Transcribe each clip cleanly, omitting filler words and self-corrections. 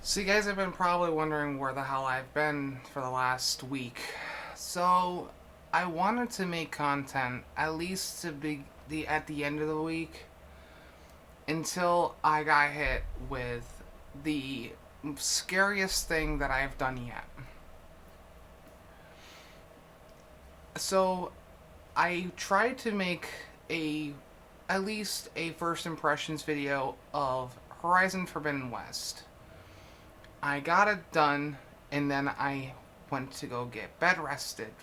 So you guys have been probably wondering where the hell I've been for the last week. So I wanted to make content at least to be at the end of the week until I got hit with the scariest thing that I've done yet. So I tried to make a at least a first impressions video of Horizon Forbidden West. I got it done, and then I went to go get bed rested.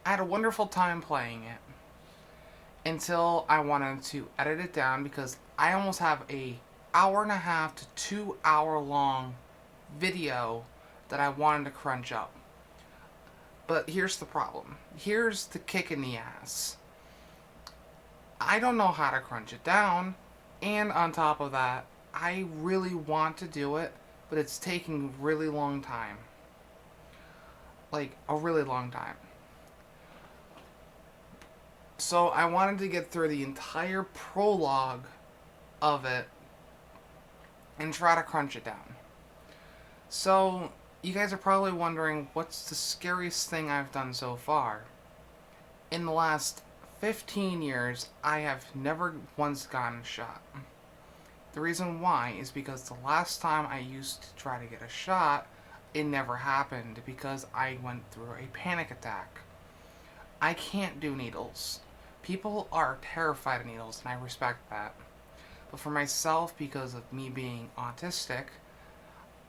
I had a wonderful time playing it until I wanted to edit it down because I almost have a hour and a half to 2 hour long video that I wanted to crunch up. But here's the problem. Here's the kick in the ass. I don't know how to crunch it down, and on top of that, I really want to do it, but it's taking a really long time. Like, a really long time. So I wanted to get through the entire prologue of it and try to crunch it down. So, you guys are probably wondering what's the scariest thing I've done so far. In the last 15 years, I have never once gotten shot. The reason why is because the last time I used to try to get a shot, it never happened because I went through a panic attack. I can't do needles. People are terrified of needles, and I respect that. But for myself, because of me being autistic,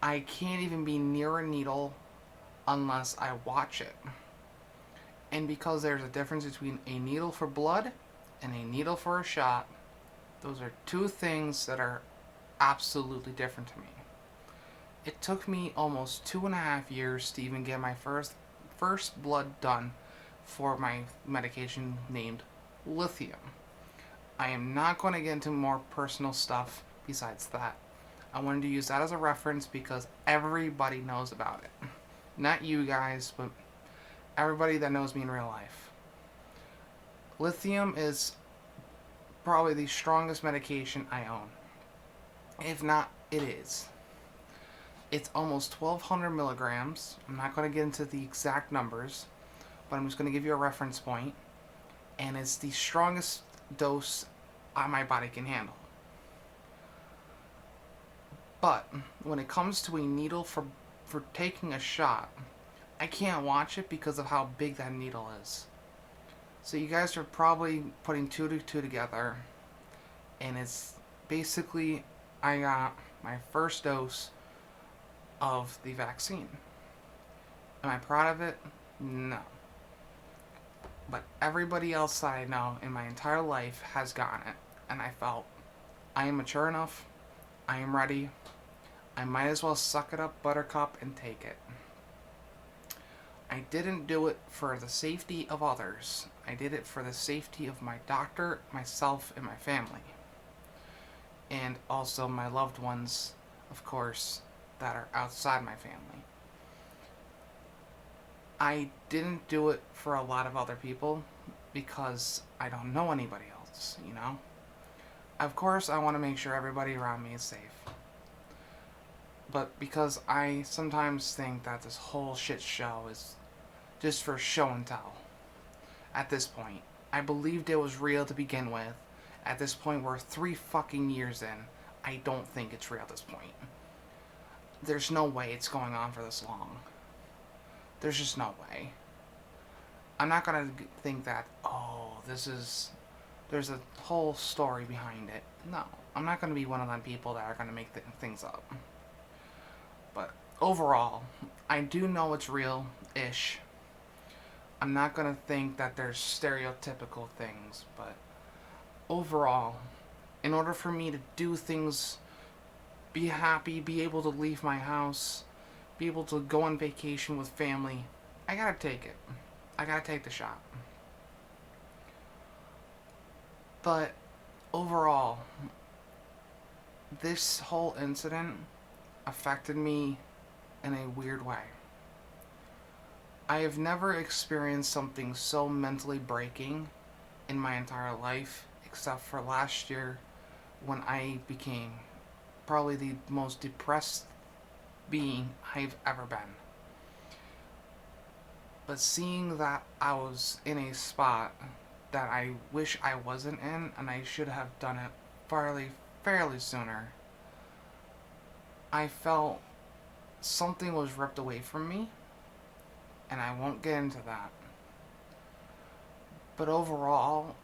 I can't even be near a needle unless I watch it. And because there's a difference between a needle for blood and a needle for a shot, those are two things that are absolutely different to me. It took me almost 2.5 years to even get my first blood done for my medication named lithium. I am not going to get into more personal stuff besides that. I wanted to use that as a reference because everybody knows about it. Not you guys, but everybody that knows me in real life. Lithium is probably the strongest medication I own. If not, it is. It's almost 1,200 milligrams. I'm not going to get into the exact numbers, but I'm just going to give you a reference point. And it's the strongest dose my body can handle. But when it comes to a needle for taking a shot, I can't watch it because of how big that needle is. So you guys are probably putting two to two together, and it's basically I got my first dose of the vaccine. Am I proud of it? No. But everybody else that I know in my entire life has gotten it, and I felt I am mature enough, I am ready, I might as well suck it up, buttercup, and take it. I didn't do it for the safety of others. I did it for the safety of my doctor, myself, and my family. And also my loved ones, of course, that are outside my family. I didn't do it for a lot of other people because I don't know anybody else, you know? Of course, I want to make sure everybody around me is safe. But because I sometimes think that this whole shit show is just for show and tell at this point. I believed it was real to begin with. At this point, we're 3 fucking years in. I don't think it's real at this point. There's no way it's going on for this long. There's just no way. I'm not gonna think that, oh, there's a whole story behind it. No, I'm not gonna be one of them people that are gonna make things up. But overall, I do know it's real-ish. I'm not gonna think that there's stereotypical things, but overall, in order for me to do things, be happy, be able to leave my house, be able to go on vacation with family, I gotta take it. I gotta take the shot. But overall, this whole incident affected me in a weird way. I have never experienced something so mentally breaking in my entire life except for last year when I became probably the most depressed being I've ever been. But seeing that I was in a spot that I wish I wasn't in, and I should have done it fairly sooner, I felt something was ripped away from me, and I won't get into that. But overall,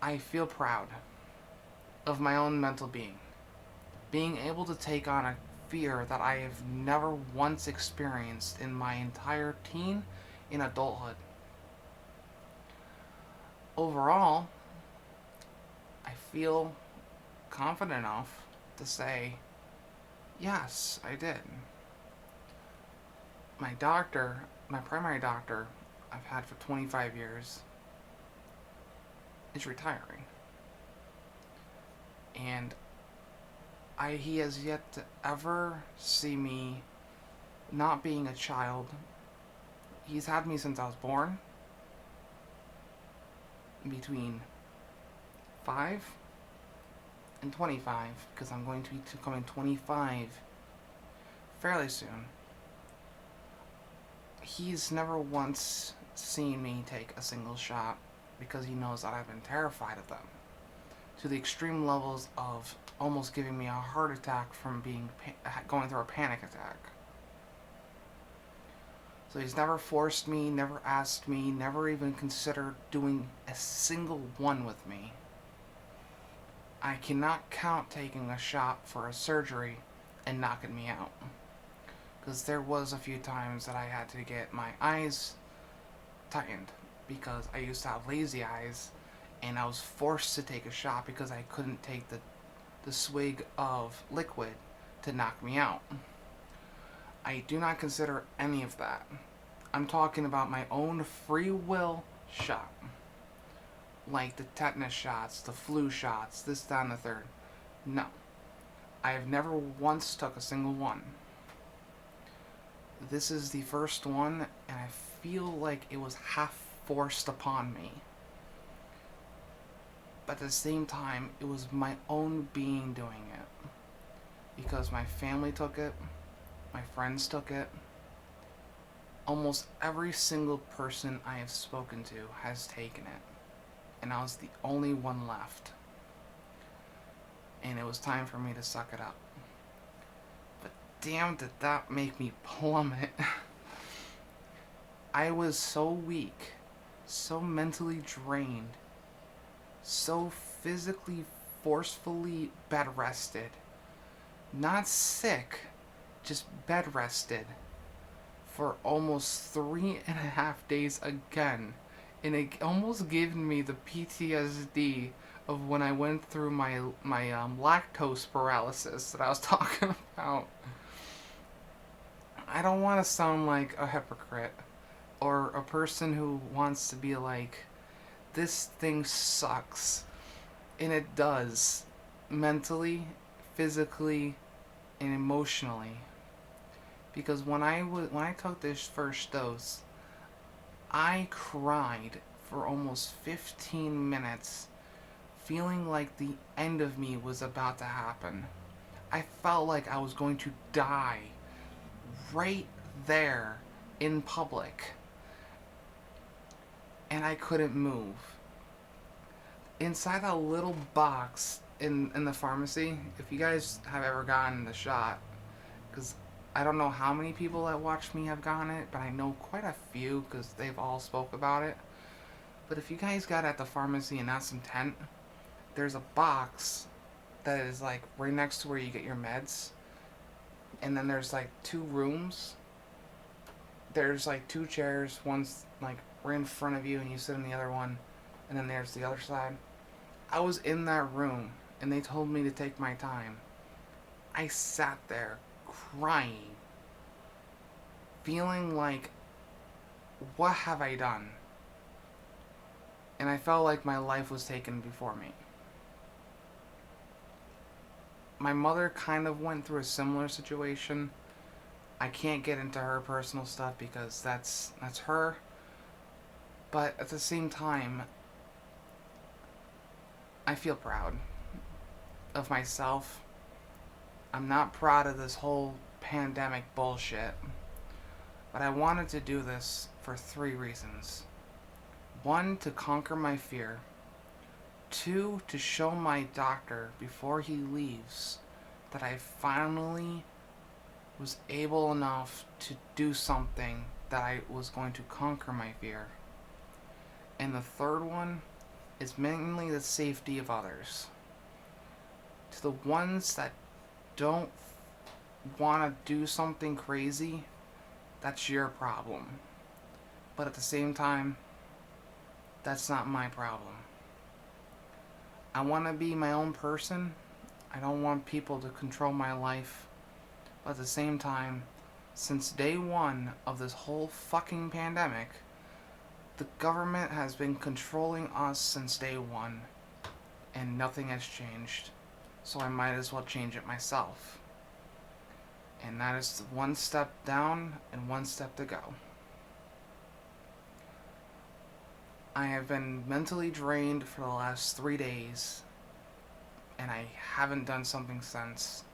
I feel proud of my own mental being. Being able to take on a fear that I have never once experienced in my entire teen in adulthood. Overall, I feel confident enough to say, yes, I did. My doctor, my primary doctor, I've had for 25 years, is retiring. And he has yet to ever see me not being a child. He's had me since I was born, between 5 and 25, because I'm going to be becoming 25 fairly soon. He's never once seen me take a single shot because he knows that I've been terrified of them, to the extreme levels of almost giving me a heart attack from going through a panic attack. So he's never forced me, never asked me, never even considered doing a single one with me. I cannot count taking a shot for a surgery and knocking me out. Because there was a few times that I had to get my eyes tightened because I used to have lazy eyes, and I was forced to take a shot because I couldn't take the swig of liquid to knock me out. I do not consider any of that. I'm talking about my own free will shot. Like the tetanus shots, the flu shots, this, that, and the third. No. I have never once took a single one. This is the first one, and I feel like it was half forced upon me. But at the same time, it was my own being doing it. Because my family took it, my friends took it. Almost every single person I have spoken to has taken it. And I was the only one left. And it was time for me to suck it up. But damn, did that make me plummet. I was so weak, so mentally drained, so physically, forcefully bed rested. Not sick, just bed rested for almost 3.5 days again. And it almost gave me the PTSD of when I went through my lactose paralysis that I was talking about. I don't want to sound like a hypocrite or a person who wants to be like, this thing sucks. And it does. Mentally, physically, and emotionally. Because when I took this first dose, I cried for almost 15 minutes, feeling like the end of me was about to happen. I felt like I was going to die right there in public. And I couldn't move. Inside that little box in the pharmacy, if you guys have ever gotten the shot, because I don't know how many people that watch me have gotten it, but I know quite a few because they've all spoke about it. But if you guys got it at the pharmacy and not some tent, there's a box that is like right next to where you get your meds. And then there's like 2 rooms. There's like 2 chairs. One's like right in front of you and you sit in the other one. And then there's the other side. I was in that room and they told me to take my time. I sat there crying, feeling like, what have I done? And I felt like my life was taken before me. My mother kind of went through a similar situation. I can't get into her personal stuff because that's her. But at the same time, I feel proud of myself I'm not proud of this whole pandemic bullshit, but I wanted to do this for 3 reasons. One, to conquer my fear. Two, to show my doctor before he leaves that I finally was able enough to do something that I was going to conquer my fear. And the third one is mainly the safety of others. To the ones that don't want to do something crazy, that's your problem. But at the same time, that's not my problem. I want to be my own person. I don't want people to control my life. But at the same time, since day one of this whole fucking pandemic, the government has been controlling us since day one, and nothing has changed. So I might as well change it myself. And that is one step down and one step to go. I have been mentally drained for the last 3 days, and I haven't done something since.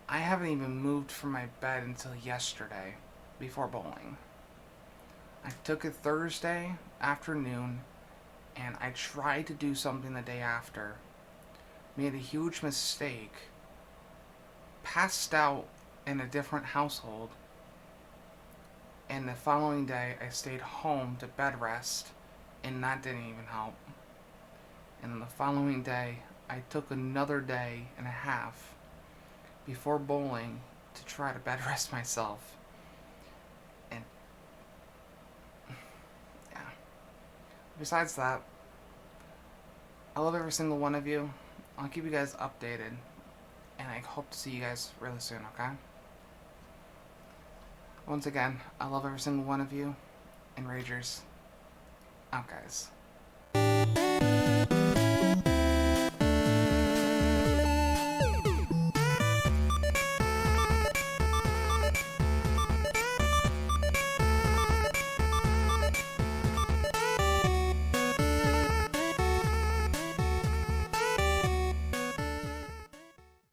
I haven't even moved from my bed until yesterday, before bowling. I took it Thursday afternoon, and I tried to do something the day after. Made a huge mistake. Passed out in a different household. And the following day, I stayed home to bed rest, and that didn't even help. And then the following day, I took another day and a half before bowling to try to bed rest myself. And yeah. Besides that, I love every single one of you. I'll keep you guys updated, and I hope to see you guys really soon, okay? Once again, I love every single one of you, and Ragers, out guys.